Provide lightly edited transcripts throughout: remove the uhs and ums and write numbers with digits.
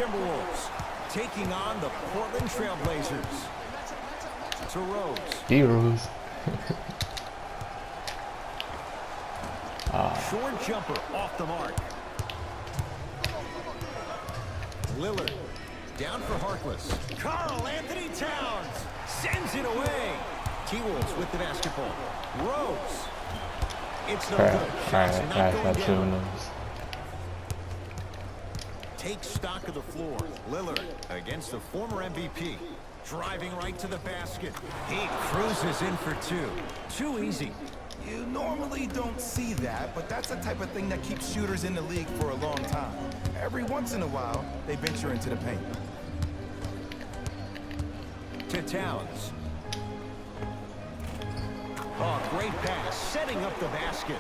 Timberwolves taking on the Portland Trailblazers. To Rose. D-Rose. Short jumper off the mark. Lillard down for Harkless. Karl Anthony Towns sends it away. T-Wolves with the basketball. Rose. It's no good. Shots not going down. Take stock of the floor. Lillard against the former MVP. Driving right to the basket. He cruises in for two. Too easy. You normally don't see that, but that's the type of thing that keeps shooters in the league for a long time. Every once in a while, they venture into the paint. To Towns. Oh, great pass, setting up the basket.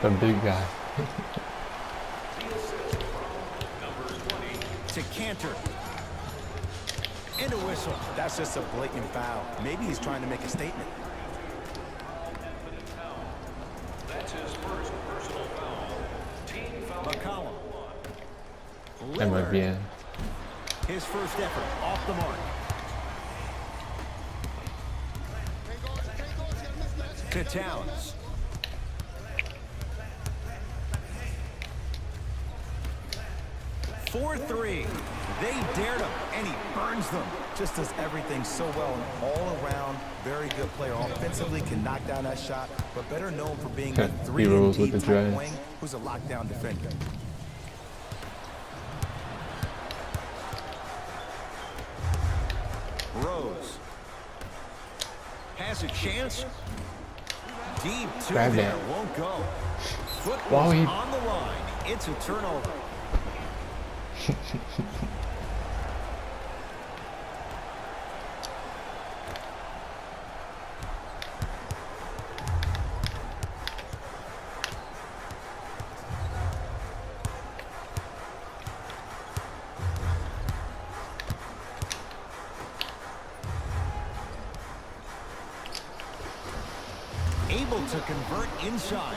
The big guy. To Cantor. And a whistle. That's just a blatant foul. Maybe he's trying to make a statement. That's his first personal foul. Team foul. McCollum. That might be it. His first effort off the mark. To Towns. For three. They dared him, and he burns them. Just does everything so well. An all-around, very good player. Offensively, can knock down that shot, but better known for being a 3-and-D type wing who's a lockdown defender. Rose has a chance. Deep two Grab there, that. won't go. Foot Wow, was he- on the line. It's a turnover. Able to convert inside.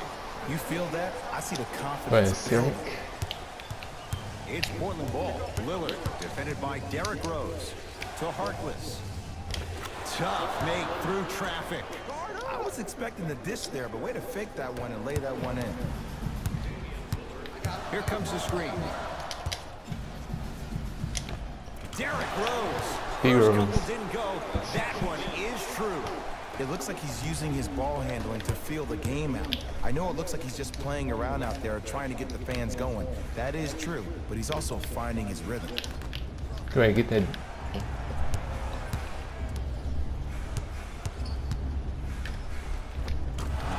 You feel that? I see the Wait, confidence. serious? It's Portland ball. Lillard defended by Derrick Rose. To Harkless. Tough make through traffic. I was expecting the dish there, but way to fake that one and lay that one in. Here comes the screen. Derrick Rose. First couple didn't go. That one is true. It looks like he's using his ball handling to feel the game out. I know it looks like he's just playing around out there trying to get the fans going. That is true, but he's also finding his rhythm. Do I get that?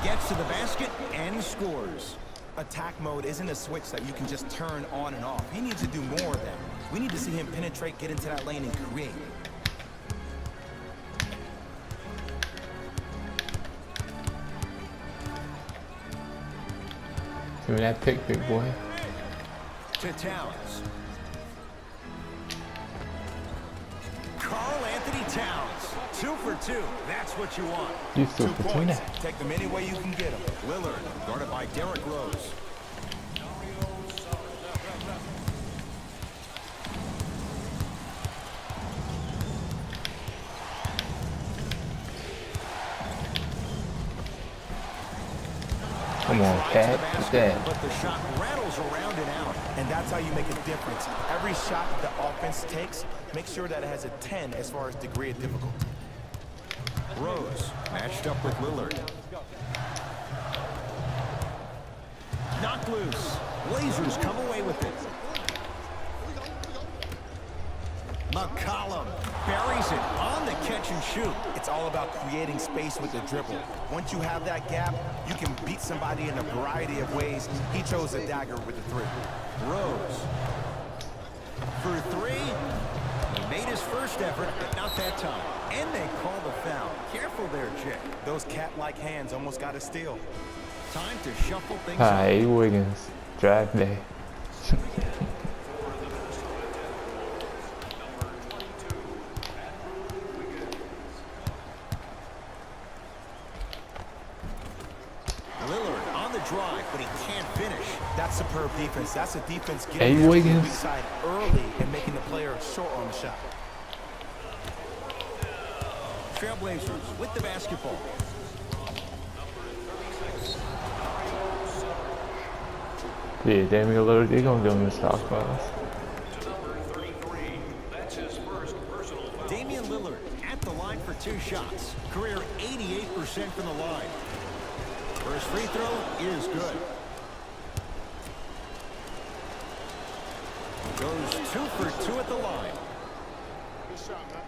Gets to the basket and scores. Attack mode isn't a switch that you can just turn on and off. He needs to do more of that. We need to see him penetrate, get into that lane, and create. Give me that pick, big boy. To Towns. Karl Anthony Towns. 2 for 2. That's what you want. You still 2 between points. that. Take them any way you can get them. Lillard guarded by Derrick Rose. Come on, Cat. Get that. But the shot rattles around and out. And that's how you make a difference. Every shot the offense takes, make sure that it has a 10 as far as degree of difficulty. Rose matched up with Lillard. Knocked loose. Blazers come away with it. McCollum buries it on the catch and shoot. It's all about creating space with the dribble. Once you have that gap, you can beat somebody in a variety of ways. He chose a dagger with the 3. Rose. For 3. He made his first effort, but not that time. And they call the foul. Careful there, Jay. Those cat-like hands almost got a steal. Time to shuffle things Hi, up. Wiggins. Draft day. drive, but he can't finish. That's superb defense. That's a defense Hey, getting the Wiggins. weak side early and making the player short on the shot. Trailblazers with the basketball. Yeah, Damian Lillard, they're gonna give him his stock pass. Damian Lillard at the line for 2 shots. Career 88% from the line. First free throw is good. Goes 2 for 2 at the line. Good shot, man.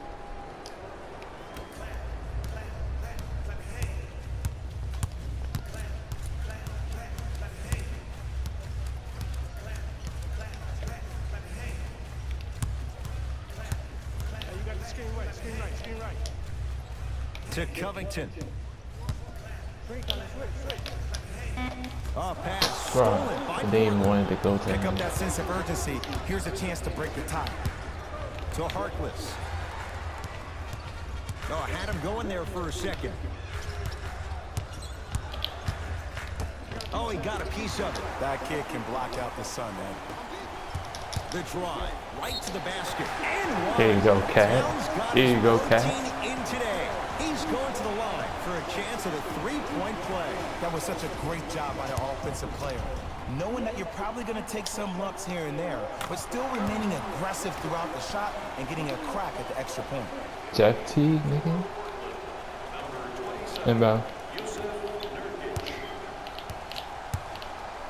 Hey, you got the screen right, screen right, screen right. To Covington. Pass stolen by Bro, they even Portland. wanted to go to Pick him. up that sense of urgency. Here's a chance to break the tie. To Harkless. Oh, had him going there for a second. Oh, he got a piece of it. That kid can block out the sun, man. The drive, right to the basket, and one. Here you go, Cat. Towns got Here his you go, 14 Cat. in today. He's going to the line for a chance at a 3-point play. That was such a great job by the offensive player. Knowing that you're probably going to take some lumps here and there, but still remaining aggressive throughout the shot and getting a crack at the extra point. Jeff T, nigga. Inbound.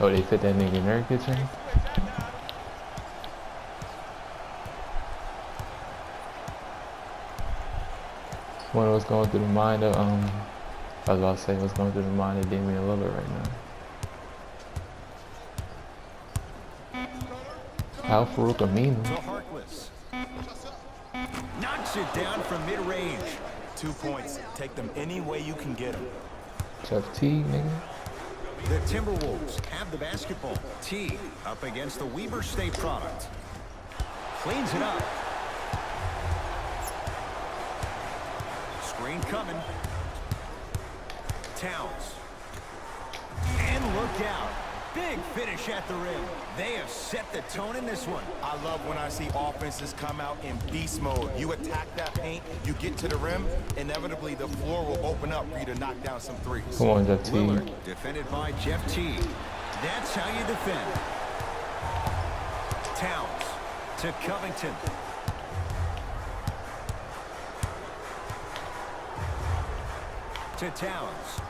Oh, they fit that nigga Nurkic in? What was going through the mind of, I was about to say what's going through the mind of Damian Lillard right now. Al Farouk Aminu. To Harkless. Knocks it down from mid-range. 2 points. Take them any way you can get them. Jeff T, nigga. The Timberwolves have the basketball. T up against the Weber State product. Cleans it up. Screen coming. Towns. And look out. Big finish at the rim. They have set the tone in this one. I love when I see offenses come out in beast mode. You attack that paint, you get to the rim, inevitably the floor will open up for you to knock down some threes. Come on, Jeff T. Lillard, defended by Jeff T. That's how you defend. Towns to Covington. To Towns.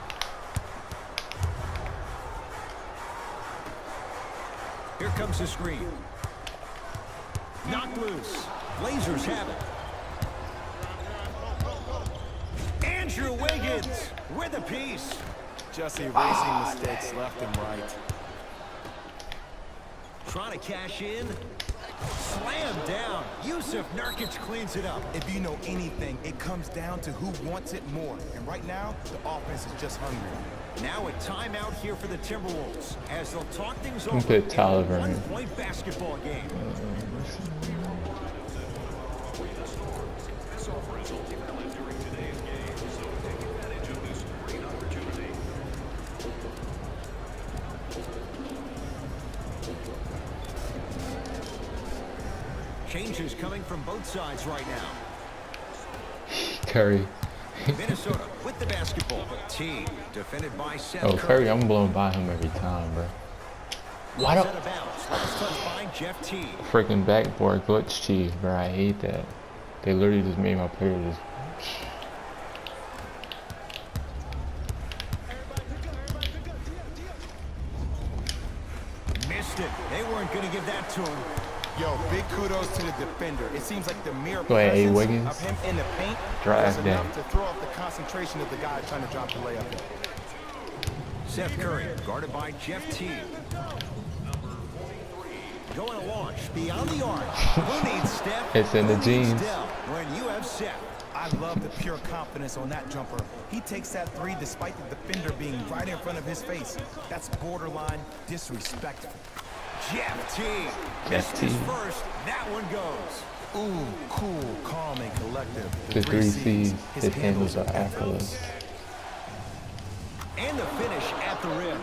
Here comes the screen. Knocked loose. Blazers have it. Andrew Wiggins with a piece. Just erasing mistakes left and right. Trying to cash in. Slam down. Yusuf Nurkic cleans it up. If you know anything, it comes down to who wants it more. And right now, the offense is just hungry. Now a timeout here for the Timberwolves as they'll talk things Look over at Tyler in a Vernon. one-point basketball game. Changes coming from both sides right now. Curry. Minnesota with the basketball. T defended by Seth Oh, Curry, I'm blowing by him every time, bro. Why Out don't of bounds. Last touch by Jeff T. freaking backboard glitch cheese, bro? I hate that. They literally just made my player just. Missed it. They weren't going to give that to him. Yo, big kudos to the defender. It seems like the mere Go ahead, A. presence Wiggins. of him in the paint Drive was down. enough to throw off the concentration of the guy trying to drop the layup. Seth Curry guarded by Jeff T. Going to launch beyond the arc. Who needs Steph? It's in the Who needs jeans. Dell? When you have Seth. I love the pure confidence on that jumper. He takes that three despite the defender being right in front of his face. That's borderline disrespectful. Jeff T. Jeff Missed T. his first. That one goes. Ooh, cool, calm, and collective. The 3 C's. His His handles are impeccable. effortless. And the finish at the rim.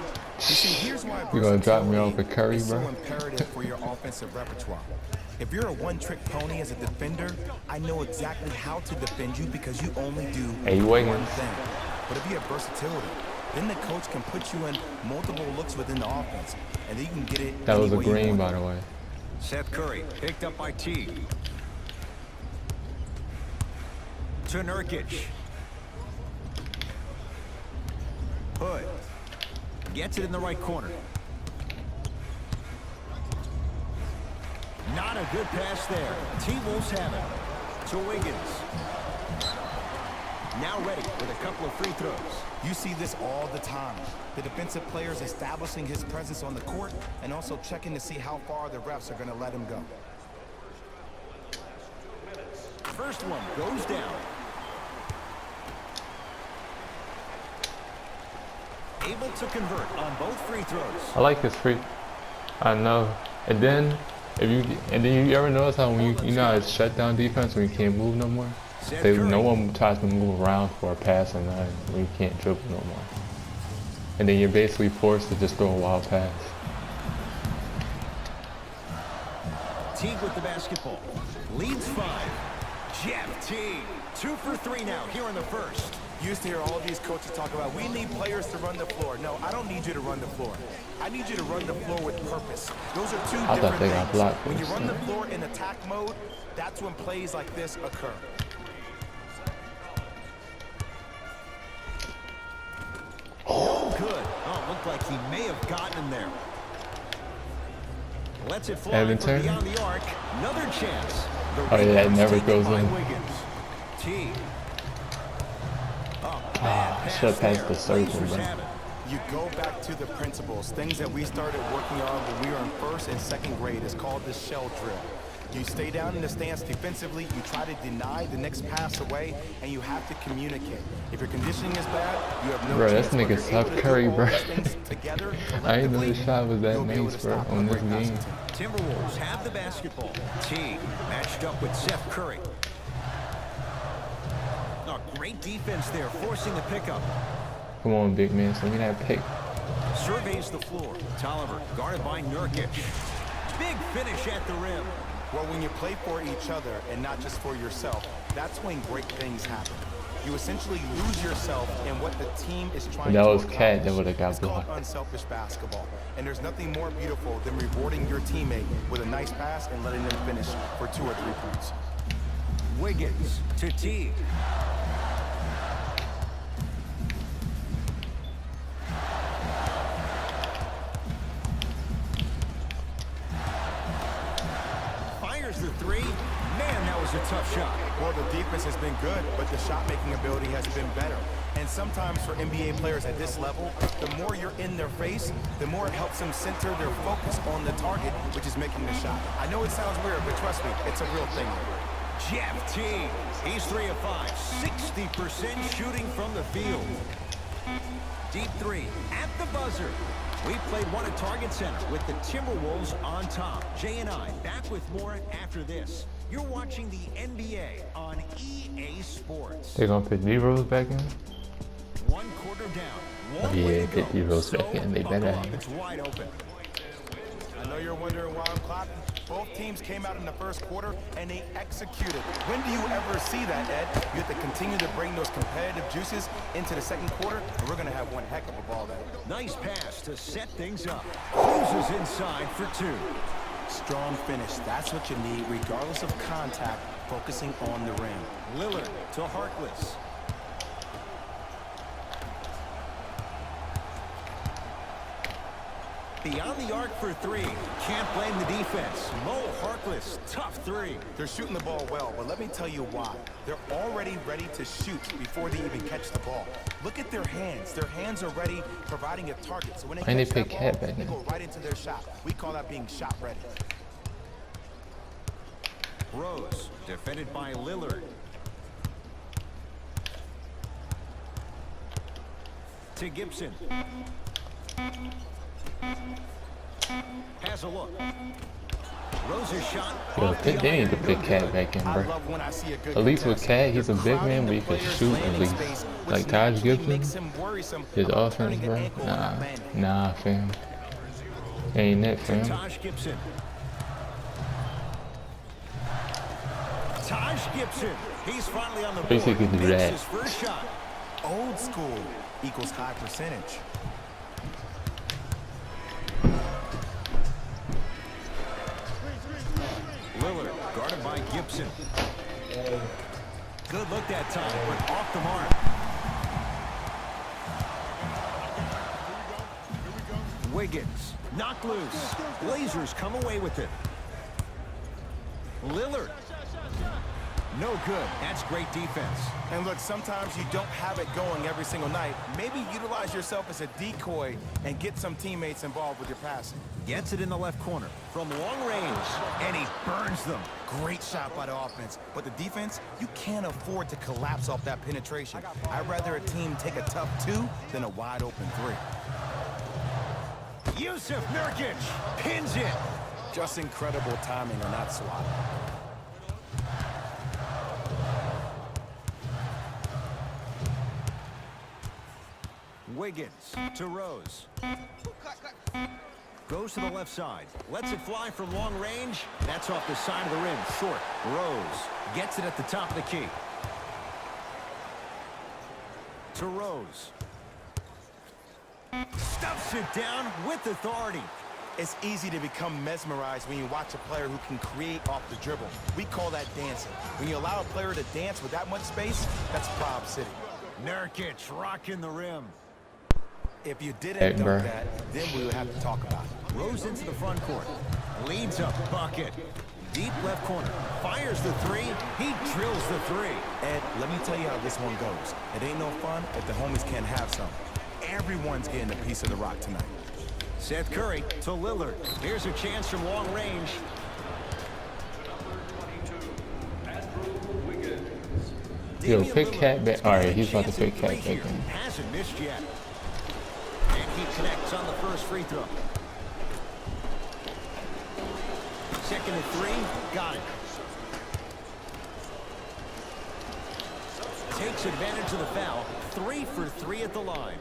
You see, here's why You gonna drop me off versatility with Curry, is so bro? imperative for your offensive repertoire. If you're a one-trick pony as a defender, I know exactly how to defend you because you only do Hey, one Wiggins. thing. But if you have versatility, then the coach can put you in multiple looks within the offense, and then you can get it. That was a any way you green, want. by the way. Seth Curry picked up by Teague. To Nurkic. Hood gets it in the right corner. Not a good pass there. T-Wolves have it. To Wiggins. Now ready with a couple of free throws. You see this all the time. The defensive players establishing his presence on the court and also checking to see how far the refs are going to let him go. First one goes down. Able to convert on both free throws. I like his free. I know. And then you ever notice how when you know how it's shutdown defense when you can't move no more? No one tries to move around for a pass and when you can't dribble no more. And then you're basically forced to just throw a wild pass. Teague with the basketball. Leads 5. Jeff Teague. 2 for 3 now here in the first. You used to hear all of these coaches talk about, we need players to run the floor. No, I don't need you to run the floor. I need you to run the floor with purpose. Those are two I thought different they got things. blocked When you for run the this. floor in attack mode, that's when plays like this occur. Oh, good. Oh, looked like he may have gotten him there. Lets it fly from Edmonton. beyond the arc. Another chance. The Oh, yeah, it rebound's never taken goes by in. Wiggins. Teague. Oh, bad pass Should've passed there. the circle, Blazers bro. have it. You go back to the principles, things that we started working on when we were in first and second grade. It's called the shell drill. You stay down in the stance defensively, you try to deny the next pass away, and you have to communicate. If your conditioning is bad, you have no Bro, this chance. But nigga if you're able Seth to do Curry, all bro. these things together, I didn't know collectively, this shot was that you'll be able nice, to bro, stop on a this great passing game. team. Timberwolves have the basketball. Teague matched up with Seth Curry. Oh, great defense there, forcing the pickup. Come on, big man, send me that pick. Surveys the floor. Tolliver guarded by Nurkic. Big finish at the rim. Well, when you play for each other and not just for yourself, that's when great things happen. You essentially lose yourself in what the team is trying If that to was accomplish. Cat, that would've got It's called blocked. unselfish basketball. And there's nothing more beautiful than rewarding your teammate with a nice pass and letting them finish for 2 or 3 points. Wiggins to Teague. Fires the 3. Man, that was a tough shot. Well, the defense has been good, but the shot-making ability has been better. And sometimes for NBA players at this level, the more you're in their face, the more it helps them center their focus on the target, which is making the shot. I know it sounds weird, but trust me, it's a real thing. Jeff Teague. He's 3 of 5. 60% shooting from the field. Deep 3 at the buzzer. We played one at Target Center with the Timberwolves on top. Jay and I back with more after this. You're watching the NBA on EA Sports. They're gonna put D-Rose back in? 1 quarter down. One Yeah, way to go. get D-Rose back in. They buckle better. up. It's wide open. I know you're wondering why I'm clapping. Both teams came out in the first quarter and they executed. When do you ever see that, Ed? You have to continue to bring those competitive juices into the second quarter, and we're going to have one heck of a ball there. Nice pass to set things up. Cruises inside for 2. Strong finish. That's what you need, regardless of contact, focusing on the rim. Lillard to Harkless. Beyond the arc for 3. Can't blame the defense. Mo Harkless, tough 3. They're shooting the ball well, but let me tell you why. They're already ready to shoot before they even catch the ball. Look at their hands. Their hands are ready, providing a target. So when they And they catch that pick ball, Cat back they in. go right into their shot. We call that being shot ready. Rose, defended by Lillard. To Gibson. Has a look. Rose's shot. Yo, Off the they need to iron. put Cat back in, I bro. love when I see a good At least with contest. Cat, he's a You're big crowding man, but the he can player's shoot landing at least. space, which Like Taj naturally Gibson, makes him worrisome his about offense, turning an bro. ankle on that landing. Nah, fam. Ain't that, fam. Taj Gibson. Taj Gibson. He's finally on the board. Basically do Makes that. his first shot. Old school equals high percentage. Lillard guarded by Gibson. Good look that time, but off the mark. Wiggins knocked loose. Blazers come away with it. Lillard. No good. That's great defense. And look, sometimes you don't have it going every single night. Maybe utilize yourself as a decoy and get some teammates involved with your passing. Gets it in the left corner from long range, and he burns them. Great shot by the offense. But the defense, you can't afford to collapse off that penetration. I'd rather a team take a tough 2 than a wide open 3. Yusuf Nurkic pins it. Just incredible timing on that swat. Wiggins to Rose. Goes to the left side. Lets it fly from long range. That's off the side of the rim. Short. Rose gets it at the top of the key. To Rose. Stuffs it down with authority. It's easy to become mesmerized when you watch a player who can create off the dribble. We call that dancing. When you allow a player to dance with that much space, that's Prob City. Nurkic rocking the rim. If you didn't bro. dunk that, then we would have to talk about it. Rose into the front court. Leads up bucket. Deep left corner. Fires the 3. He drills the 3. Ed, let me tell you how this one goes. It ain't no fun if the homies can't have some. Everyone's getting a piece of the rock tonight. Seth Curry to Lillard. Here's a chance from long range. Yo, Damian pick Lillard Cat back. has got Alright, a he's about to chance pick in Cat three back here. in. Hasn't missed yet. And he connects on the first free throw. Second and 3. Got it. Takes advantage of the foul. 3 for 3 at the line.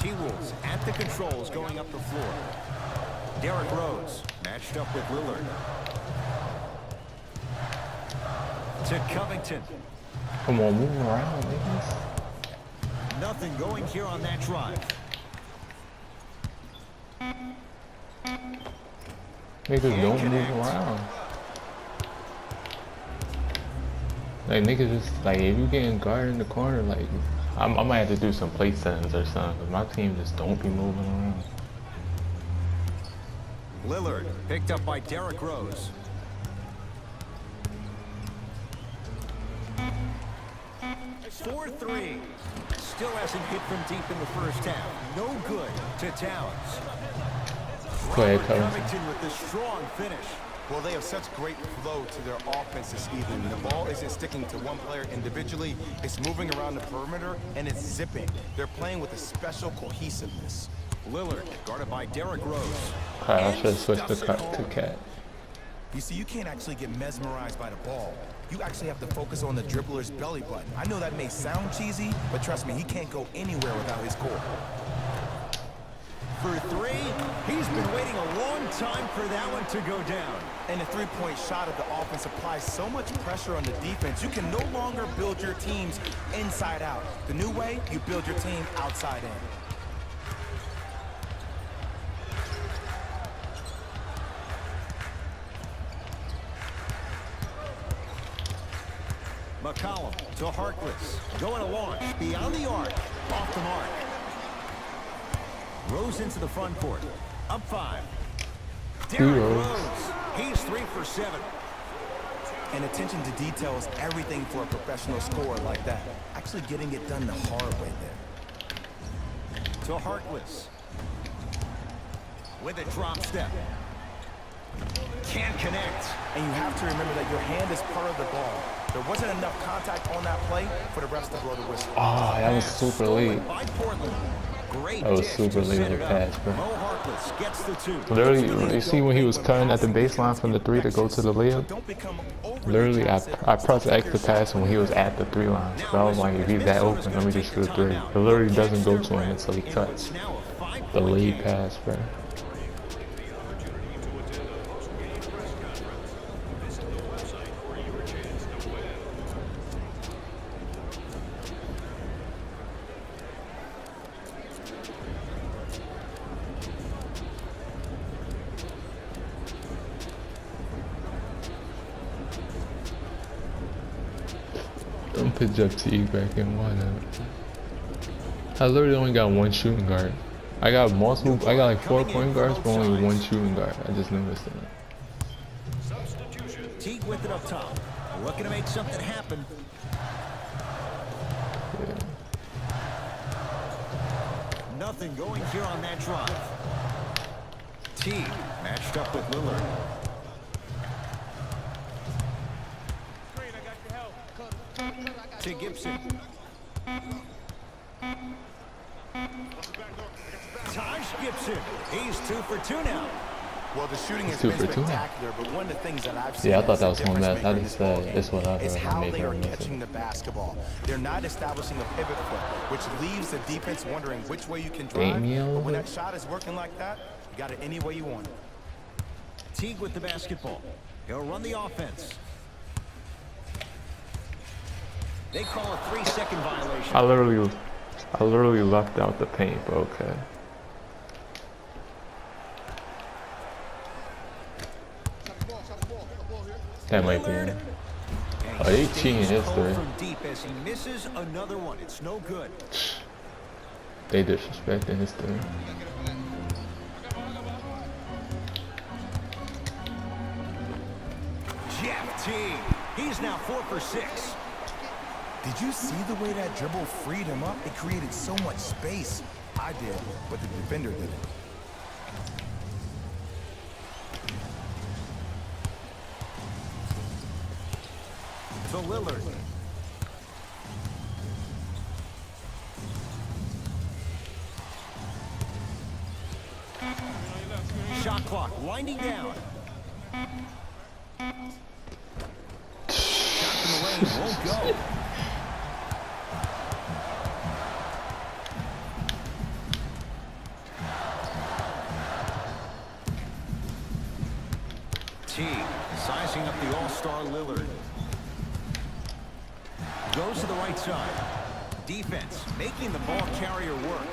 T-Wolves at the controls going up the floor. Derrick Rose matched up with Lillard. To Covington. Come on, move around, niggas. Nothing going here on that drive. Niggas don't move around. Like, niggas just, like, if you getting guarded in the corner, like, I might have to do some play settings or something, because my team just don't be moving around. Lillard picked up by Derrick Rose. Four three. Still hasn't hit from deep in the first half. No good to Towns. Go ahead, Robert Covington. Covington with the strong finish. Well, they have such great flow to their offense this evening. The ball isn't sticking to one player individually. It's moving around the perimeter, and it's zipping. They're playing with a special cohesiveness. Lillard guarded by Derrick Rose. I should have And switched the stuffs it cut to home. Cat. You see, you can't actually get mesmerized by the ball. You actually have to focus on the dribbler's belly button. I know that may sound cheesy, but trust me, he can't go anywhere without his core. For 3, he's been waiting a long time for that one to go down. And the three-point shot of the offense applies so much pressure on the defense, you can no longer build your teams inside out. The new way, you build your team outside in. McCollum to Harkless. Going to launch. Beyond the arc. Off the mark. Rose into the front court. Up 5. Derrick Rose. He's 3 for 7. And attention to detail is everything for a professional scorer like that. Actually getting it done the hard way there. To Harkless. With a drop step. Can't connect. And you have to remember that your hand is part of the ball. There wasn't enough contact on that play for the refs to blow the whistle. Oh, that was super Stolen late. by Portland. Great That was dish super to late set of it a up. pass, bro. Mo Harkless gets the two. Literally, you see when he was cutting at the baseline from the 3 to go to the layup? Don't become overly Literally, I passive. pressed X to pass him when he was at the 3 line. So I was like, if he's that open, let me just shoot a 3. It literally doesn't go to him until he cuts. The lead pass, bro. Don't put Jeff Teague back in. Why not? I literally only got one shooting guard. I got multiple. I got like 4 point guards, but only one shooting guard. I just noticed that. Teague with it up top. Looking to make something happen. Yeah. Nothing going here on that drive. Teague matched up with Lillard. To Gibson. Taj Gibson. He's 2 for 2 now. Well, the shooting has 2 been for 2. spectacular, but one of the things that I've seen Yeah, I thought that that's was a one that. difference I maker in just this said ballgame it's what I is heard. I how make they her are miss catching it. the basketball. They're not establishing a pivot foot, which leaves the defense wondering which way you can drive. But when that shot is working like that, you got it any way you want it. Teague with the basketball. He'll run the offense. They call a 3-second violation. I literally left out the paint, but okay. That might be it. Oh, they cheating his 3. From deep as he misses another one. It's no good. They disrespecting his 3. Jeff Teague. He's now 4 for 6. Did you see the way that dribble freed him up? It created so much space. I did, but the defender didn't. To Lillard. Shot clock winding down. Shot from the lane won't go. Teague sizing up the all-star Lillard. Goes to the right side. Defense making the ball carrier work.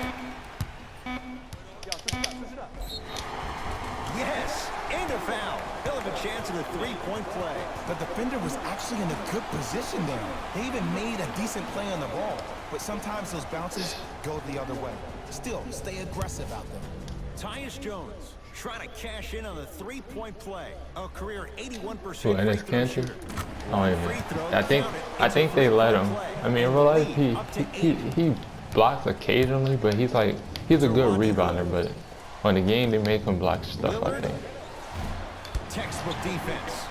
Yes, and a foul. He'll have a chance at a 3-point play. The defender was actually in a good position there. They even made a decent play on the ball. But sometimes those bounces go the other way. Still, stay aggressive out there. Tyus Jones trying to cash in on the 3-point play. A career 81% Who, Enes free throw Kanter? shooter. Oh, yeah. Free throw, I think they let him. I mean, in real life, he blocks occasionally, but he's a good rebounder. But on the game, they make him block stuff. I think. Textbook defense.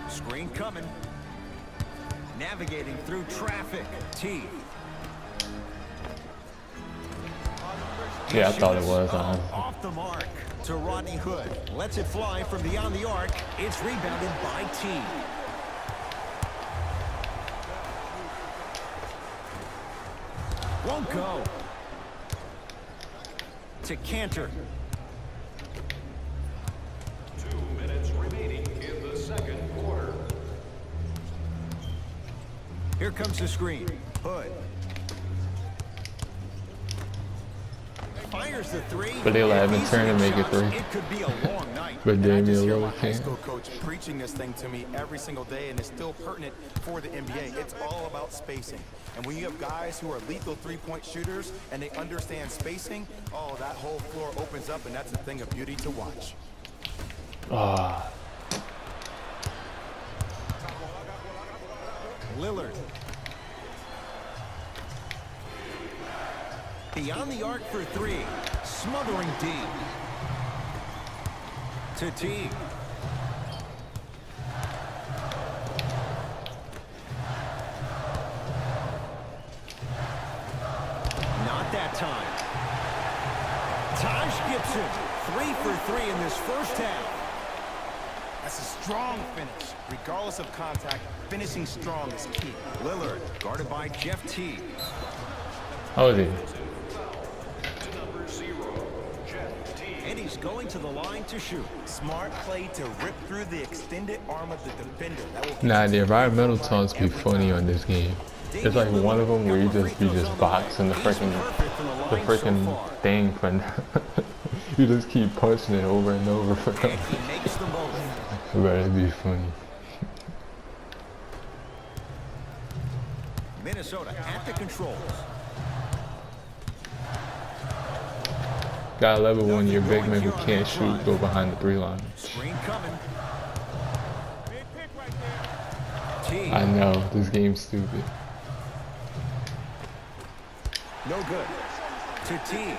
Screen coming. Navigating through traffic. Teague. Yeah, I thought it was. Off the mark to Rodney Hood. Lets it fly from beyond the arc. It's rebounded by Teague. Won't go. To Kanter. 2 minutes remaining in the second quarter. Here comes the screen. Hood. Fires the 3. But they let him turn and make it 3. It could be a long night. But I Damian just hear my Lillard high can't. school coach preaching this thing to me every single day, and it's still pertinent for the NBA. It's all about spacing. And when you have guys who are lethal 3-point shooters and they understand spacing, oh, that whole floor opens up, and that's a thing of beauty to watch. Ah, Lillard. Beyond the arc for 3. Smothering deep. to T. Not that time. Taj Gibson, 3 for 3 in this first half. That's a strong finish. Regardless of contact, finishing strong is key. Lillard, guarded by Jeff T. How is he? And he's going to the line to shoot. Smart play to rip through the extended arm of the defender. That will Nah, the environmental taunts be funny on this game. It's like one of them where you just boxing the freaking thing for you just keep punching it over and over for And he makes them both. But it'd be funny. Minnesota at the controls. Gotta love it when your big man who can't shoot go behind the 3 line. Screen coming. Big pick right there. T. I know, this game's stupid. No good. To T.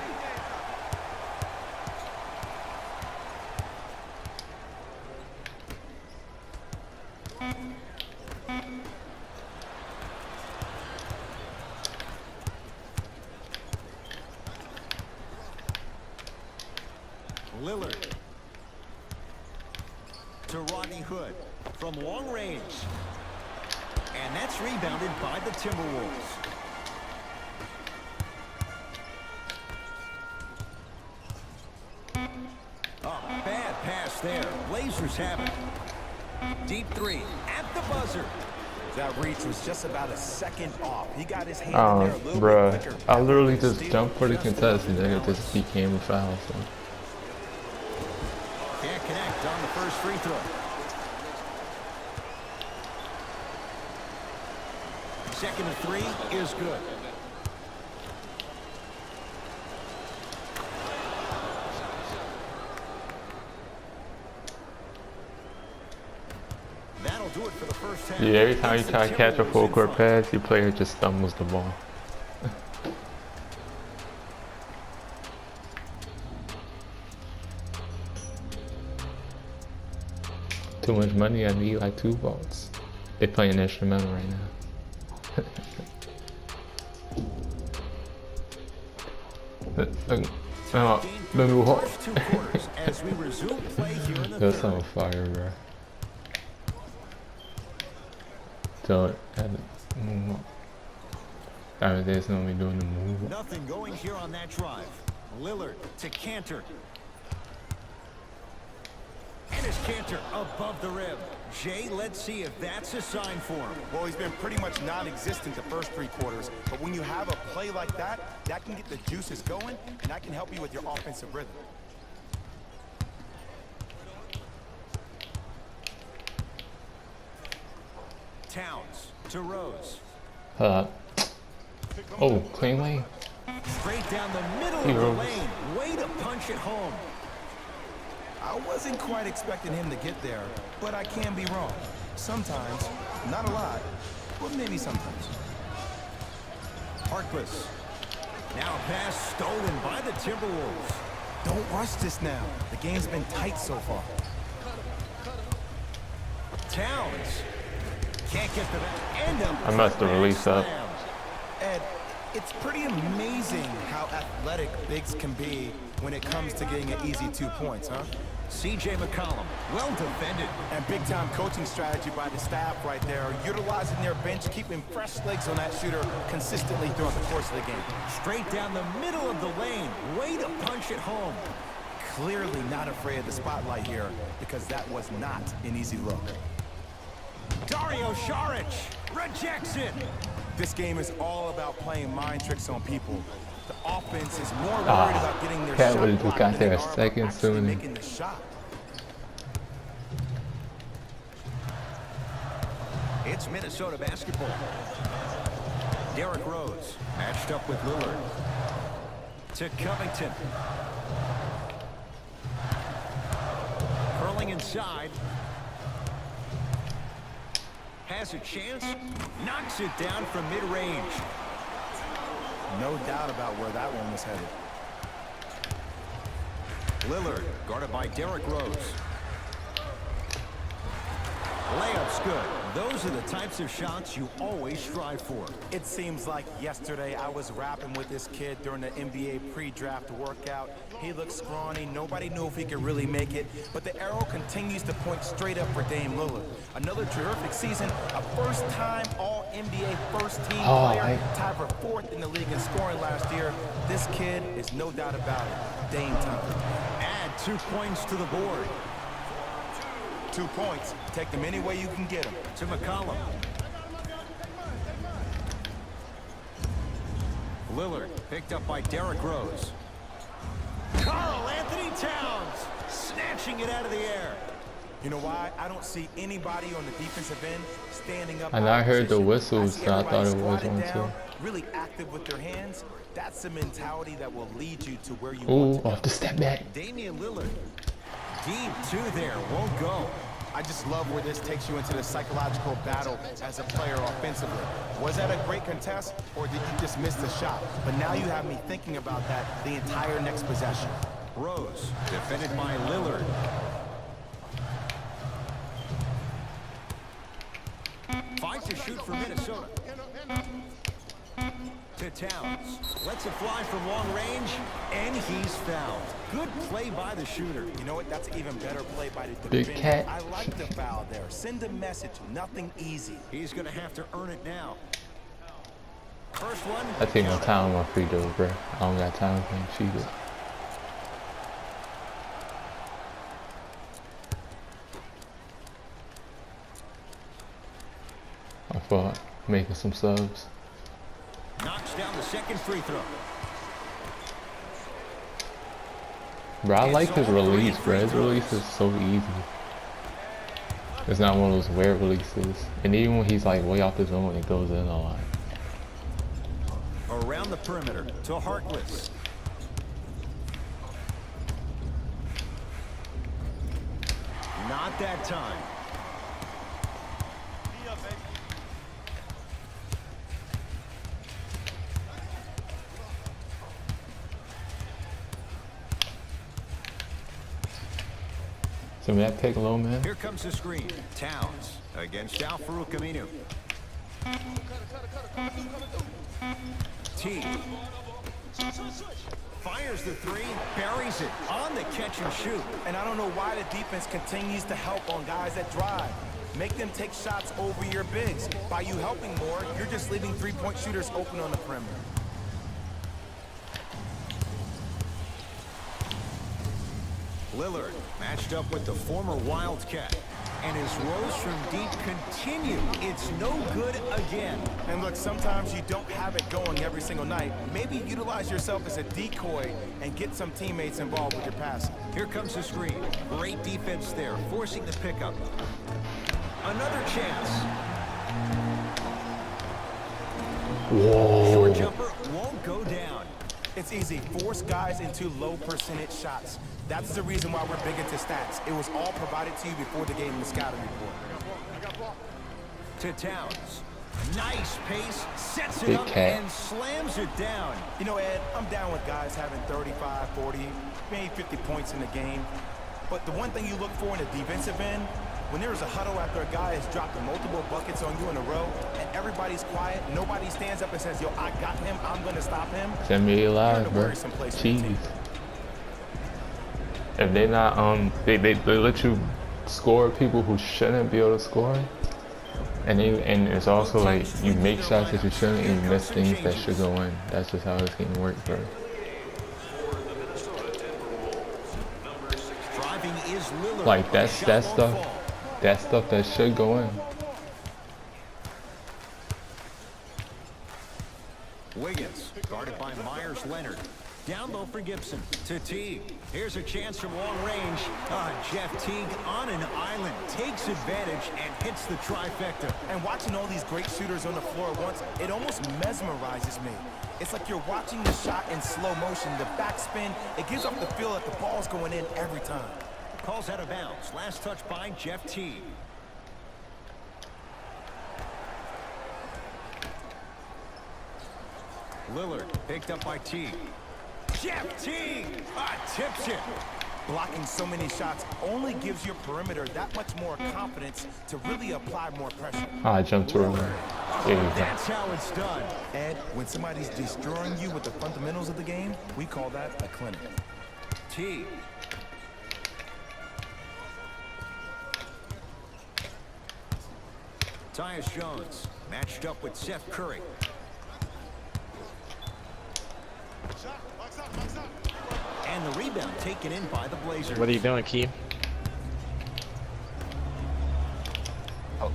Lillard. To Rodney Hood from long range. And that's rebounded by the Timberwolves. Bad pass there. Blazers have it. Deep 3 at the buzzer. That reach was just about a second off. He got his hand in there a little bit Bruh, quicker. I literally just jumped for the contest and then it just became a foul. So. Can't connect on the first free throw. Second and 3 is good. That'll do it for the first half. Yeah, every time you try to catch a full court pass, your player just stumbles the ball. Too much money, I need like 2 vaults. They playing instrumental right now. The new hole. First 2 quarters as we resume play here in the That's third. on fire, bro. So, there's no me doing the move. Nothing going here on that drive. Lillard to Cantor. And it's Cantor above the rim. Jay, let's see if that's a sign for him. Well, he's been pretty much non-existent the first 3 quarters, but when you have a play like that, that can get the juices going, and that can help you with your offensive rhythm. Towns to Rose. Oh, clean lane. Straight down the middle of the Rose. lane. Way to punch it home. I wasn't quite expecting him to get there, but I can be wrong. Sometimes, not a lot, but maybe sometimes. Harkless. Now a pass stolen by the Timberwolves. Don't rush this now. The game's been tight so far. Towns. Can't get the end up. I messed the release up. Ed, it's pretty amazing how athletic bigs can be when it comes to getting an easy 2 points, huh? C.J. McCollum, well defended. And big-time coaching strategy by the staff right there, utilizing their bench, keeping fresh legs on that shooter consistently throughout the course of the game. Straight down the middle of the lane. Way to punch it home. Clearly not afraid of the spotlight here, because that was not an easy look. Dario Saric rejects it. This game is all about playing mind tricks on people. The offense is more worried about getting their Cat shot would've blocked got than there they a are about second actually sooner. making the shot. It's Minnesota basketball. Derrick Rose matched up with Lillard. To Covington. Curling inside. Has a chance. Knocks it down from mid-range. No doubt about where that one was headed. Lillard, guarded by Derrick Rose. Layup's good. Those are the types of shots you always strive for. It seems like yesterday I was rapping with this kid during the NBA pre-draft workout. He looked scrawny. Nobody knew if he could really make it. But the arrow continues to point straight up for Dame Lillard. Another terrific season. A first-time All-NBA first-team player. Tied for 4th in the league in scoring last year. This kid is no doubt about it. Dame time. Add 2 points to the board. 2 points. Take them any way you can get them. To McCollum. Lillard picked up by Derrick Rose. Karl Anthony Towns snatching it out of the air. You know why? I don't see anybody on the defensive end standing up. And I heard the whistles, so so I thought it was one one too. Really active with their hands. That's the mentality that will lead you to where you Ooh, want to go. off the step back. Damian Lillard. Deep 2 there, won't go. I just love where this takes you into the psychological battle as a player offensively. Was that a great contest, or did you just miss the shot? But now you have me thinking about that the entire next possession. Rose, defended by Lillard. Finds to shoot for Minnesota. To Towns. Lets it fly from long range, and he's fouled. Good play by the shooter. You know what? That's an even better play by the Big defender. cat. I like the foul there. Send a message. Nothing easy. He's going to have to earn it now. First one. I take my time on my free throws, bro. I don't got time for being cheated. I thought making some subs. Knocks down the second free throw. Bro, I like his release, bro. His release is so easy. It's not one of those weird releases. And even when he's like way off the zone, it goes in a lot. Around the perimeter to Harkless. Not that time. So that pick low, man. Here comes the screen. Towns against Al-Farouq Aminu. T. Fires the 3, buries it on the catch and shoot. And I don't know why the defense continues to help on guys that drive. Make them take shots over your bigs. By you helping more, you're just leaving three-point shooters open on the perimeter. Lillard matched up with the former Wildcat. And his rows from deep continue. It's no good again. And look, sometimes you don't have it going every single night. Maybe utilize yourself as a decoy and get some teammates involved with your passing. Here comes the screen. Great defense there, forcing the pickup. Another chance. Whoa. Short jumper won't go down. It's easy. Force guys into low percentage shots. That's the reason why we're big into stats. It was all provided to you before the game in the scouting report. To Towns. Nice pace, sets it Big up cat. and slams it down. You know, Ed, I'm down with guys having 35, 40, maybe 50 points in the game. But the one thing you look for in the defensive end, when there's a huddle after a guy has dropped multiple buckets on you in a row, and everybody's quiet, nobody stands up and says, yo, I got him, I'm going to stop him. Send me alive, bro. worrisome place for the Jeez. team. If they not they let you score people who shouldn't be able to score, and it's also like you make shots that you shouldn't and you miss things that should go in. That's just how this game works, bro. Driving is Lillard. Like that stuff that should go in. Wiggins, guarded by Myers-Leonard. Down low for Gibson. To Teague. Here's a chance from long range. Jeff Teague on an island. Takes advantage and hits the trifecta. And watching all these great shooters on the floor at once, it almost mesmerizes me. It's like you're watching the shot in slow motion. The backspin, it gives off the feel that the ball's going in every time. Calls out of bounds. Last touch by Jeff Teague. Lillard picked up by Teague. Jeff Teague tips it. Blocking so many shots only gives your perimeter that much more confidence to really apply more pressure. I jumped to him. There you go. That's how it's done. Ed, when somebody's destroying you with the fundamentals of the game, we call that a clinic. T. Tyus Jones matched up with Seth Curry. And the rebound taken in by the Blazers. What are you doing, Key? Oh.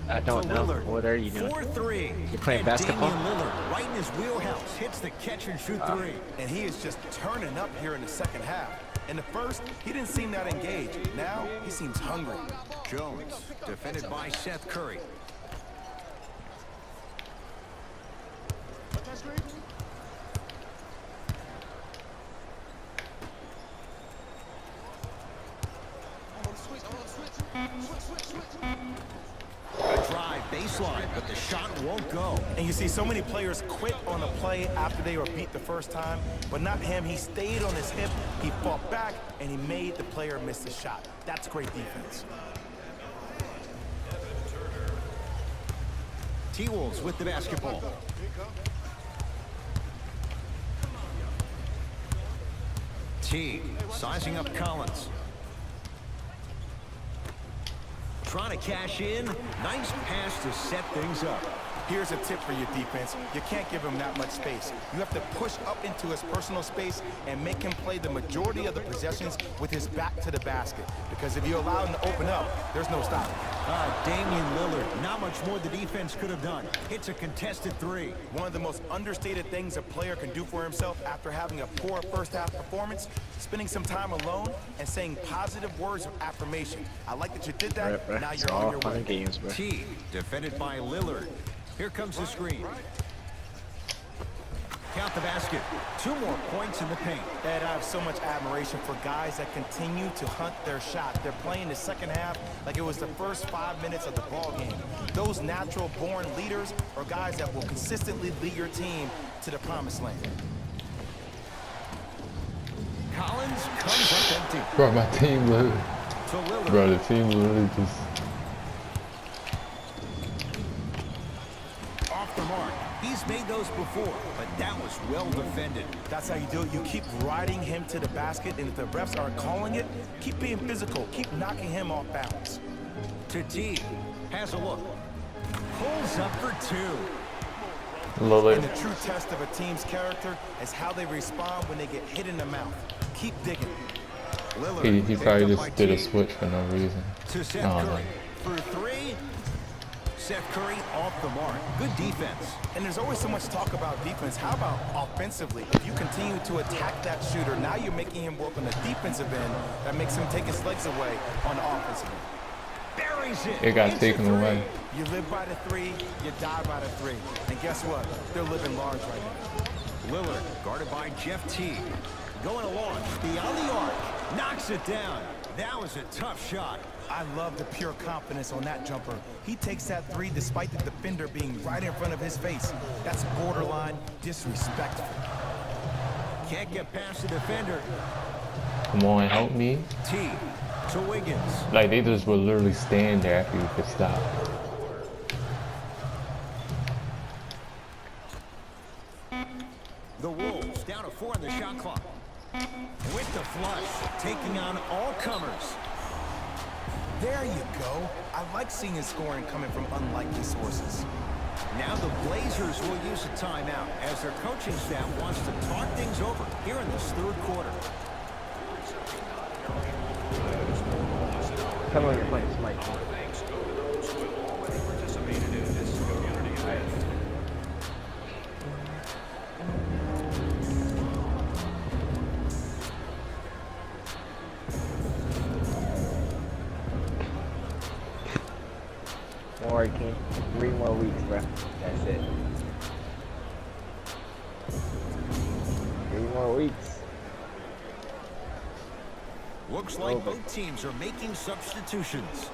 I don't know. Lillard, What are you doing? 4-3. You're playing And basketball? Damian Lillard, right in his wheelhouse, hits the catch and shoot three. And he is just turning up here in the second half. In the first, he didn't seem that engaged. Now, he seems hungry. Jones, defended by Seth Curry. A drive baseline, but the shot won't go. And you see so many players quit on a play after they were beat the first time, but not him. He stayed on his hip, he fought back, and he made the player miss the shot. That's great defense. T-Wolves with the basketball. T, sizing up Collins. Trying to cash in. Nice pass to set things up. Here's a tip for your defense. You can't give him that much space. You have to push up into his personal space and make him play the majority of the possessions with his back to the basket. Because if you allow him to open up, there's no stopping. Damian Lillard, not much more the defense could have done. It's a contested three. One of the most understated things a player can do for himself after having a poor first half performance, spending some time alone and saying positive words of affirmation. I like that you did that. Right, bro. Now It's you're on all your fun way. and games, bro. T, defended by Lillard. Here comes the screen. Count the basket. 2 more points in the paint. Ed, I have so much admiration for guys that continue to hunt their shot. They're playing the second half like it was the first 5 minutes of the ball game. Those natural-born leaders are guys that will consistently lead your team to the promised land. Collins comes up empty. Bro, my team literally. To Lillard. Bro, the team literally just. Off the mark. He's made those before, but that was well defended. That's how you do it. You keep riding him to the basket, and if the refs aren't calling it, keep being physical. Keep knocking him off balance. To T. Has a look. Pulls up for 2. And Lillard. the true test of a team's character is how they respond when they get hit in the mouth. Keep digging. Lillard. He probably just did a switch for no reason. To Seth Oh, Curry. no. For 3. Seth Curry off the mark. Good defense. And there's always so much talk about defense. How about offensively? If you continue to attack that shooter, now you're making him work on the defensive end. That makes him take his legs away on the offensive end. Buries it. It got It's a taken 3. away. You live by the 3, you die by the 3. And guess what? They're living large right now. Lillard guarded by Jeff T. Going to launch beyond the arc. Knocks it down. That was a tough shot. I love the pure confidence on that jumper. He takes that 3 despite the defender being right in front of his face. That's borderline disrespectful. Can't get past the defender. Come on, help me. T to Wiggins. Like, they just would literally stand there after you could stop. The Wolves down to 4 on the shot clock. With the flush, taking on all comers. There you go. I like seeing his scoring coming from unlikely sources. Now the Blazers will use a timeout as their coaching staff wants to talk things over here in this 3rd quarter. Tell me when you're playing Smite. Thanks go to those who participated in this community event. Don't worry, King. 3 more weeks, bro. That's it. 3 more weeks. Looks like both teams are making substitutions.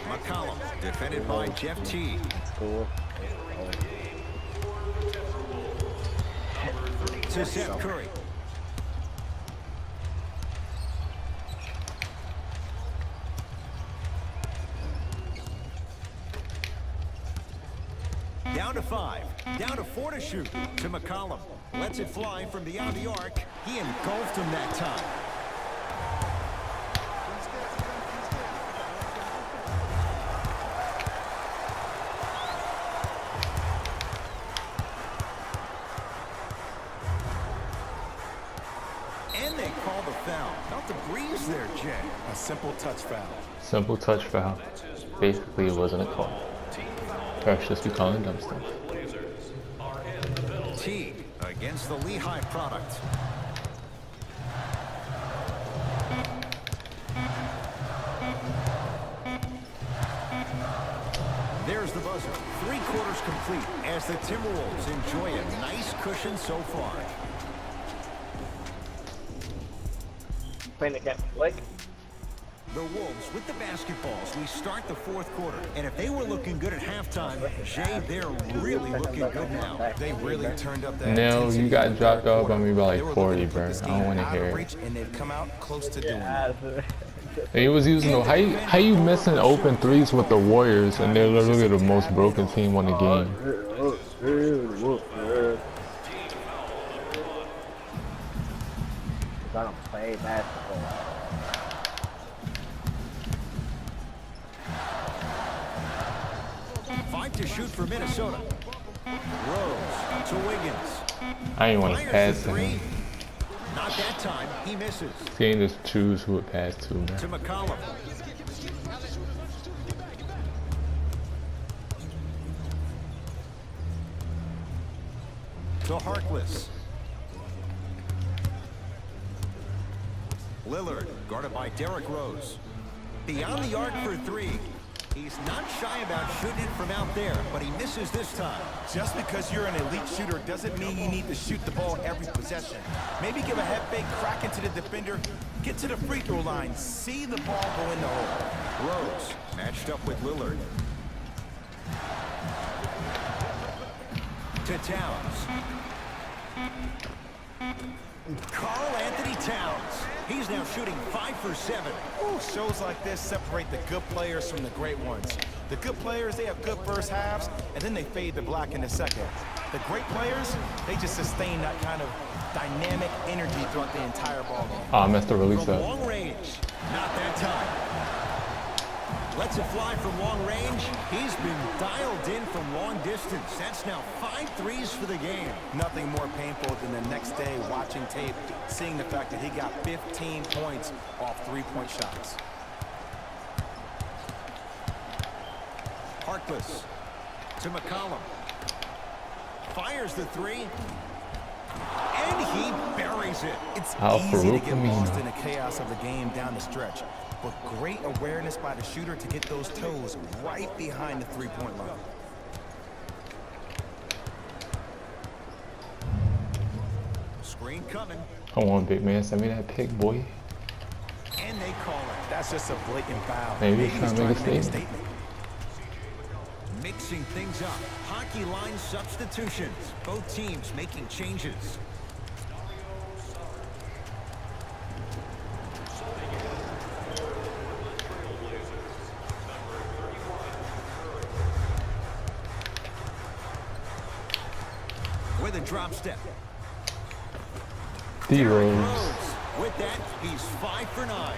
McCollum, defended by Jeff T. That's cool. To Seth Curry. Down to 5. Down to 4 to shoot. To McCollum. Lets it fly from beyond the arc. He engulfed him that time. And they call the foul. Not the breeze there, Jay. A simple touch foul. Simple touch foul. Basically, it wasn't a call. Refs just be calling dumb stuff. T against the Lehigh product. There's the buzzer. 3 quarters complete as the Timberwolves enjoy a nice cushion so far. Playing against Blake. The Wolves with the basketballs. We start the 4th quarter. And if they were looking good at halftime, Jay, they're really looking good now. They really turned up that. No, intensity you got in the dropped third off quarter. on me by They like were 40, looking to put bro. this I don't game want to out hear of it. reach, and they've come out close to doing it. And he was using the how you missing open threes with the Warriors, and they're literally the most broken team on the game. I don't play basketball. Five to shoot for Minnesota. Rose to Wiggins. I ain't want to Fires pass the to 3. him. Not that time. He misses. Can't just choose who it pass to, To man. McCollum. To Harkless. Lillard, guarded by Derrick Rose. Beyond the arc for 3. He's not shy about shooting it from out there, but he misses this time. Just because you're an elite shooter doesn't mean you need to shoot the ball every possession. Maybe give a head fake, crack into the defender, get to the free throw line, see the ball go in the hole. Rose matched up with Lillard. To Towns. Karl Anthony Towns. He's now shooting 5 for 7. Ooh, shows like this separate the good players from the great ones. The good players, they have good first halves, and then they fade to black in the second. The great players, they just sustain that kind of dynamic energy throughout the entire ball game. Oh, I messed the release From up. long range. Not that time. Lets it fly from long range. He's been dialed in from long distance. That's now 5 threes for the game. Nothing more painful than the next day watching tape, seeing the fact that he got 15 points off 3-point shots. Harkless to McCollum. Fires the 3. And he buries it. It's Al easy to get Farouk lost Aminu. in the chaos of the game down the stretch, but great awareness by the shooter to get those toes right behind the 3-point line. Screen coming. Come on, big man. Send me that pick, boy. And they call it. That's just a blatant foul. Maybe he's trying to make a statement. statement. Mixing things up. Hockey line substitutions. Both teams making changes. With a drop step. D Rose. Rose. With that, he's 5 for 9.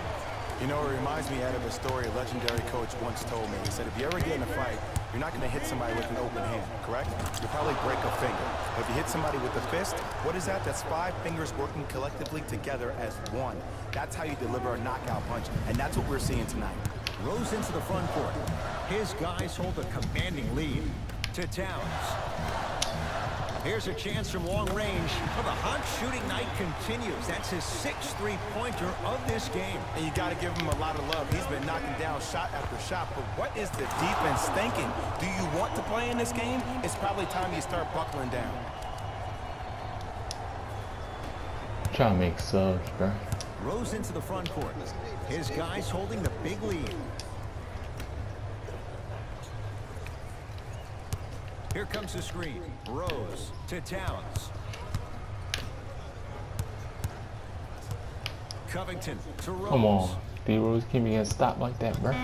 You know, it reminds me out of a story a legendary coach once told me. He said, if you ever get in a fight, you're not going to hit somebody with an open hand, correct? You'll probably break a finger. But if you hit somebody with a fist, what is that? That's 5 fingers working collectively together as one. That's how you deliver a knockout punch, and that's what we're seeing tonight. Rose into the front court. His guys hold a commanding lead. To Towns. Here's a chance from long range. Well, the hot shooting night continues. That's his 6th three-pointer of this game. And you got to give him a lot of love. He's been knocking down shot after shot. But what is the defense thinking? Do you want to play in this game? It's probably time you start buckling down. Trying to make subs, bro. Rose into the front court. His guys holding the big lead. Here comes the screen. Rose to Towns. Covington to Rose. Come on. D Rose, keep me getting stopped like that, bro.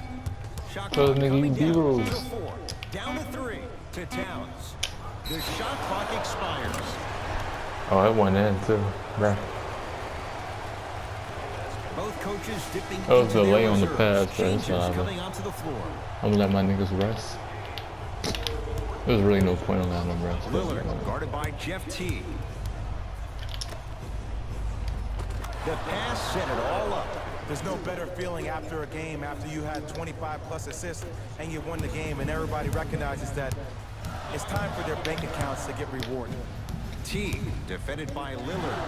Shot Those clock nigga coming down to D-rolls. the 4. Down to 3 to Towns. The shot clock expires. Oh, that went in too, bruh. Both coaches dipping That was into a their delay on the reserves. pass, but it's Changes whatever. coming onto the floor. I'm gonna let my niggas rest. There's really no point on letting them rest. Lillard guarded by Jeff T. The pass set it all up. There's no better feeling after a game after you had 25 plus assists and you won the game and everybody recognizes that it's time for their bank accounts to get rewarded. T defended by Lillard.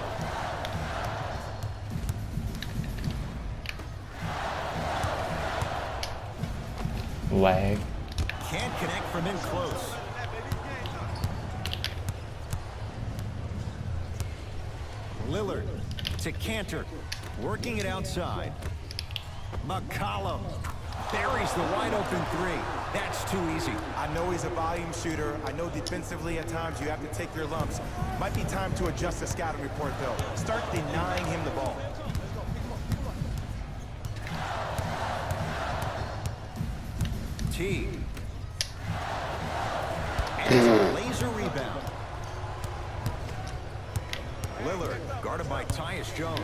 Lag. Can't connect from in close. Lillard to Cantor, working it outside. McCollum buries the wide open 3. That's too easy. I know he's a volume shooter. I know defensively at times you have to take your lumps. Might be time to adjust the scouting report though. Start denying him the ball. T. And it's a laser rebound. Lillard guarded by Tyus Jones.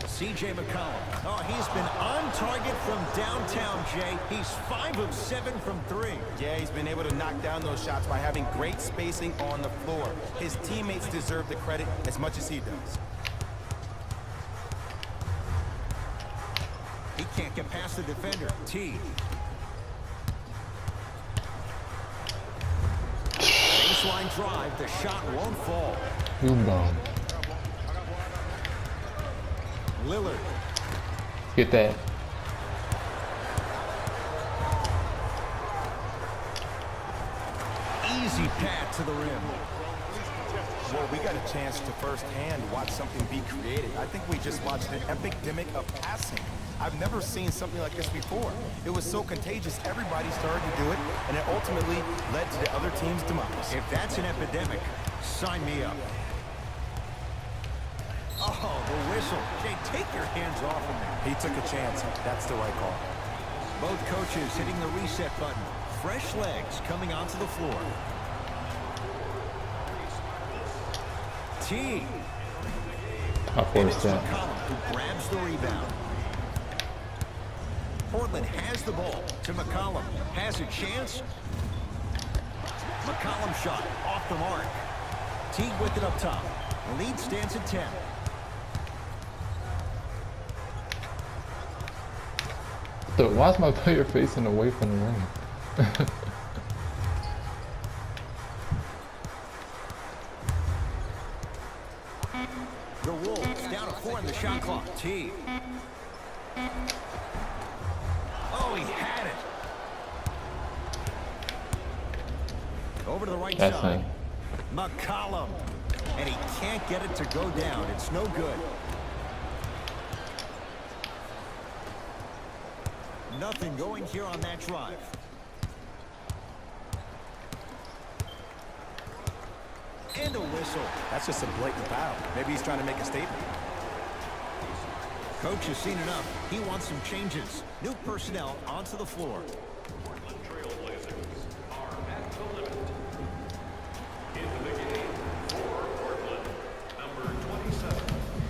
C.J. McCollum. Oh, he's been on target from downtown, Jay. He's 5 of 7 from 3. Yeah, he's been able to knock down those shots by having great spacing on the floor. His teammates deserve the credit as much as he does. He can't get past the defender. T. Baseline drive. The shot won't fall. You bum. Lillard. Get that. Easy pad to the rim. Well, we got a chance to firsthand watch something be created. I think we just watched an epidemic of passing. I've never seen something like this before. It was so contagious, everybody started to do it, and it ultimately led to the other team's demise. If that's an epidemic, sign me up. Oh, the whistle. Jay, take your hands off of me. He took a chance. That's the right call. Both coaches hitting the reset button. Fresh legs coming onto the floor. T. How far And is it's that? McCollum who grabs the rebound. Portland has the ball to McCollum. Has a chance. McCollum shot off the mark. Teague with it up top. The lead stands at 10. So why is my player facing away from the rim? The Wolves down to 4 on the shot clock. T. Oh, he had it. Over to the right That's side. it. McCollum. And he can't get it to go down. It's no good. Nothing going here on that drive. And a whistle. That's just a blatant foul. Maybe he's trying to make a statement. Coach has seen enough. He wants some changes. New personnel onto the floor. Portland Trailblazers are at the limit. Into the game for Portland, number 27,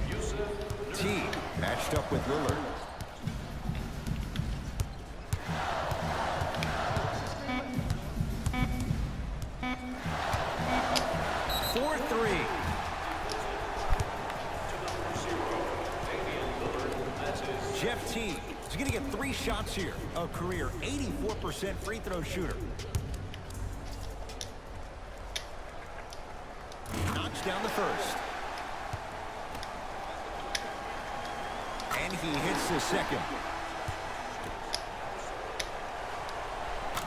Yusuf. T matched up with Lillard. Jeff T is going to get 3 shots here. A career 84% free throw shooter. Knocks down the first. And he hits the second.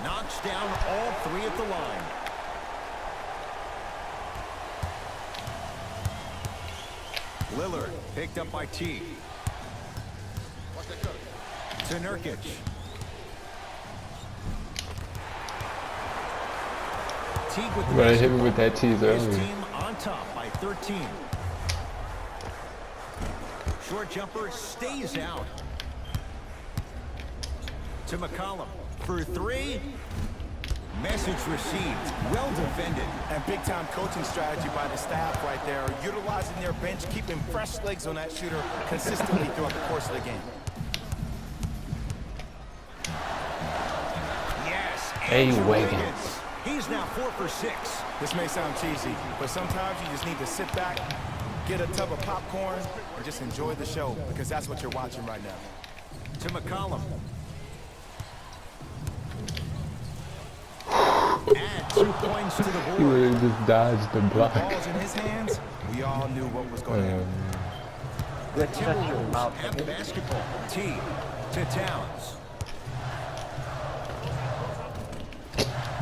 Knocks down all 3 at the line. Lillard picked up by T. To Nurkic. Teague with the But I hit me with that cheese his earlier. team on top by 13. Short jumper stays out. To McCollum for three. Message received. Well defended. And big-time coaching strategy by the staff right there, utilizing their bench, keeping fresh legs on that shooter consistently throughout the course of the game. Yes. Hey, Andrew Wiggins. He's now 4 for 6. This may sound cheesy, but sometimes you just need to sit back, get a tub of popcorn, and just enjoy the show, because that's what you're watching right now. To McCollum. Add 2 points to the He board. really just dodged the block. Ball's in his hands. We all knew what was going to happen. Good shut your Timberwolves mouth. have the basketball. T to Towns.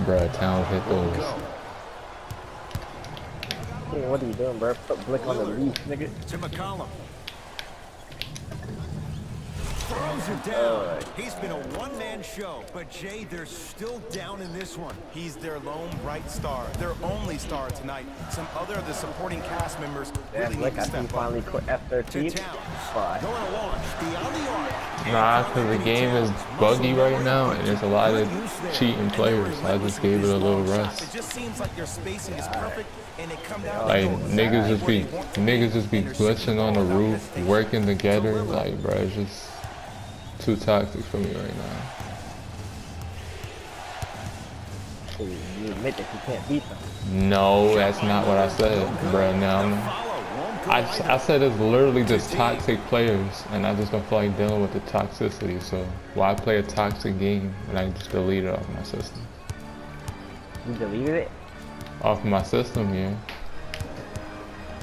Bruh, Towns hit those. Go. Hey, what are you doing, bro? Put Blick on the leaf, nigga. To McCollum. Throws it down. He's been a one-man show, but Jay, they're still down in this one. He's their lone bright star, their only star tonight. Some other of the supporting cast members Yeah, really Blick, need I to think step up. finally quit To F13. Towns. Bye. Going to launch beyond the arc. Nah, because the game is buggy right now, and there's a lot of cheating players, so I just gave it a little rest. It just seems like your spacing is perfect, and it come down Like, to niggas just be glitching on the roof, working together, like, bruh, it's just too toxic for me right now. So you admit that you can't beat them. No, that's not what I said, bruh. Now, I said it's literally just toxic players, and I just don't feel like dealing with the toxicity. So why play a toxic game when I can just delete it off my system? You deleted it? Off my system, yeah.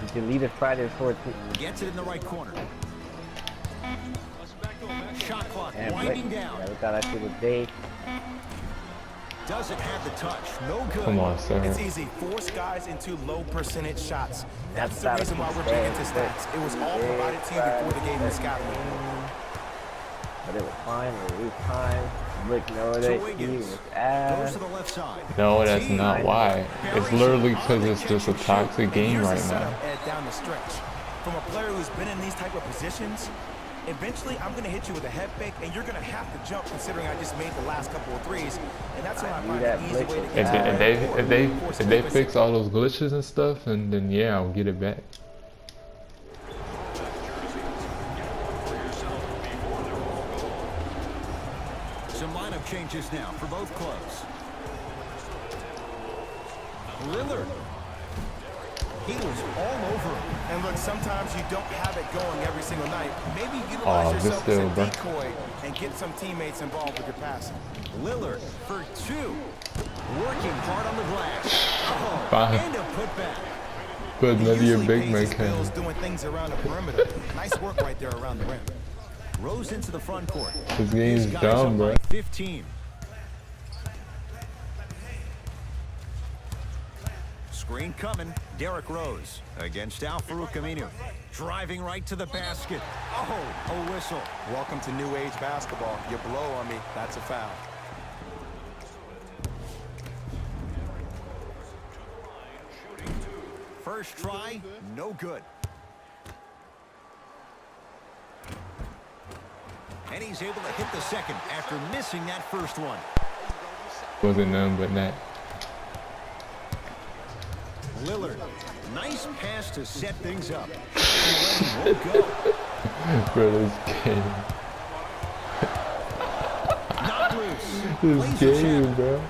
You deleted Friday the 14th. Gets it in the right corner. Shot clock Damn, Blick. winding down. Never thought I'd see the day. Doesn't have the touch. No good. Come on, sir. It's easy. Force guys into low percentage shots. That's the That's reason why we're not a big into mistake. stats. It was all provided to you before the game was scouted. But it was fine, it was time. Blick know To that he Wiggins. was Goes ass. to the left side. No, that's not why. It's literally because it's just a toxic game Here's the right setup, now. Ed, down the stretch. From a player who's been in these type of positions, eventually I'm going to hit you with a head fake, and you're going to have to jump considering I just made the last couple of threes. And that's when I knew find that an easy way to Blake get If they fix all those glitches and stuff, and then yeah, I'll get it back. Some lineup changes now for both clubs. Lillard. He was all over him. And look, sometimes you don't have it going every single night. Maybe utilize this yourself as still, a bro. decoy and get some teammates involved with your passing. Lillard for 2. Working hard on the glass. Oh, Fine. and a putback. But none of your Usually big pays men his bills can. doing things around the perimeter. Nice work right there around the rim. Rose into the front court. This game's These guys dumb, are bro. by 15. Screen coming. Derrick Rose against Al Farouk Aminu. Driving right to the basket. Oh, a whistle. Welcome to new age basketball. You blow on me, that's a foul. First try, no good. And he's able to hit the second after missing that first one. Wasn't none but that. Lillard, nice pass to set things up. And won't go. Bro, this game. Not loose. This Blazers game, have it. bro.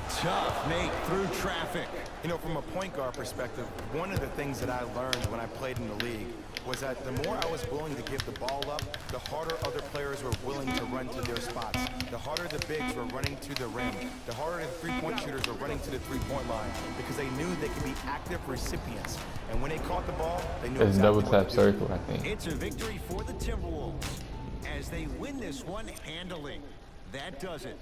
Tough make through traffic. You know, from a point guard perspective, one of the things that I learned when I played in the league was that the more I was willing to give the ball up, the harder other players were willing to run to their spots. The harder the bigs were running to the rim. The harder the three-point shooters were running to the three-point line because they knew they could be active recipients. And when they caught the ball, they knew It's exactly double what tap to do. circle, I think. It's a victory for the Timberwolves as they win this one handily. That does it.